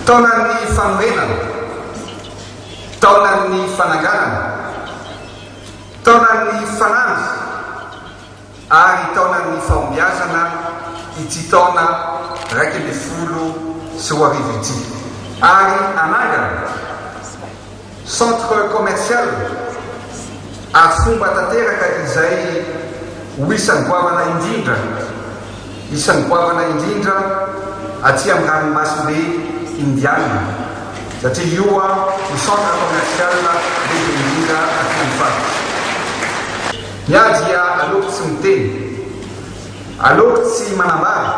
taonan'ny fanorenana, taonan'ny fananganana, taonan'ny fanandy ary taonan'ny fahombiazana ity taona 2020 ity. Ary anangana centre commercial ary fomba tanteraka izay ho isan'ny goavana indrindra, isan'ny goavana indrindra aty amin'ny ranomasimbe indiana, satria io ny centre commercial lehibe indrindra aty amin'ny faritra. Nya dia aleoko tsy miteny, aleoko tsy manambara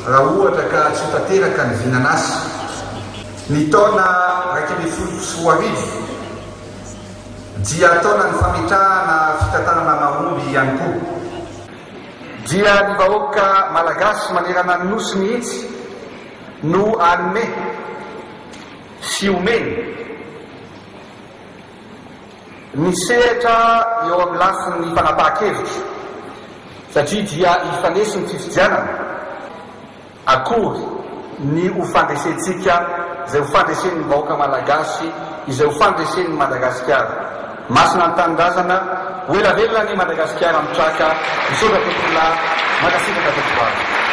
raha ohatra ka tsy ho tanteraka ny vinanasy. Ny taona 2020 dia taona ny fametrahana fitantanana mahomby ihany koa. Dia ny vahoaka malagasy manerana ny nosy mihitsy no anome sy omeny ny sehatra eo amin'ny lafin'ny fanapahan-kevitra, satria dia ifanesi ny fifidianana akory ny hofandresentsika izay hofandresen'ny vahoaka malagasy izay hofandresen'ny Madagasikara. Masina ny tanindrazana, ho elavelona ny Madagasikara mitraka, misaotra tontolo makasitraka tokoa.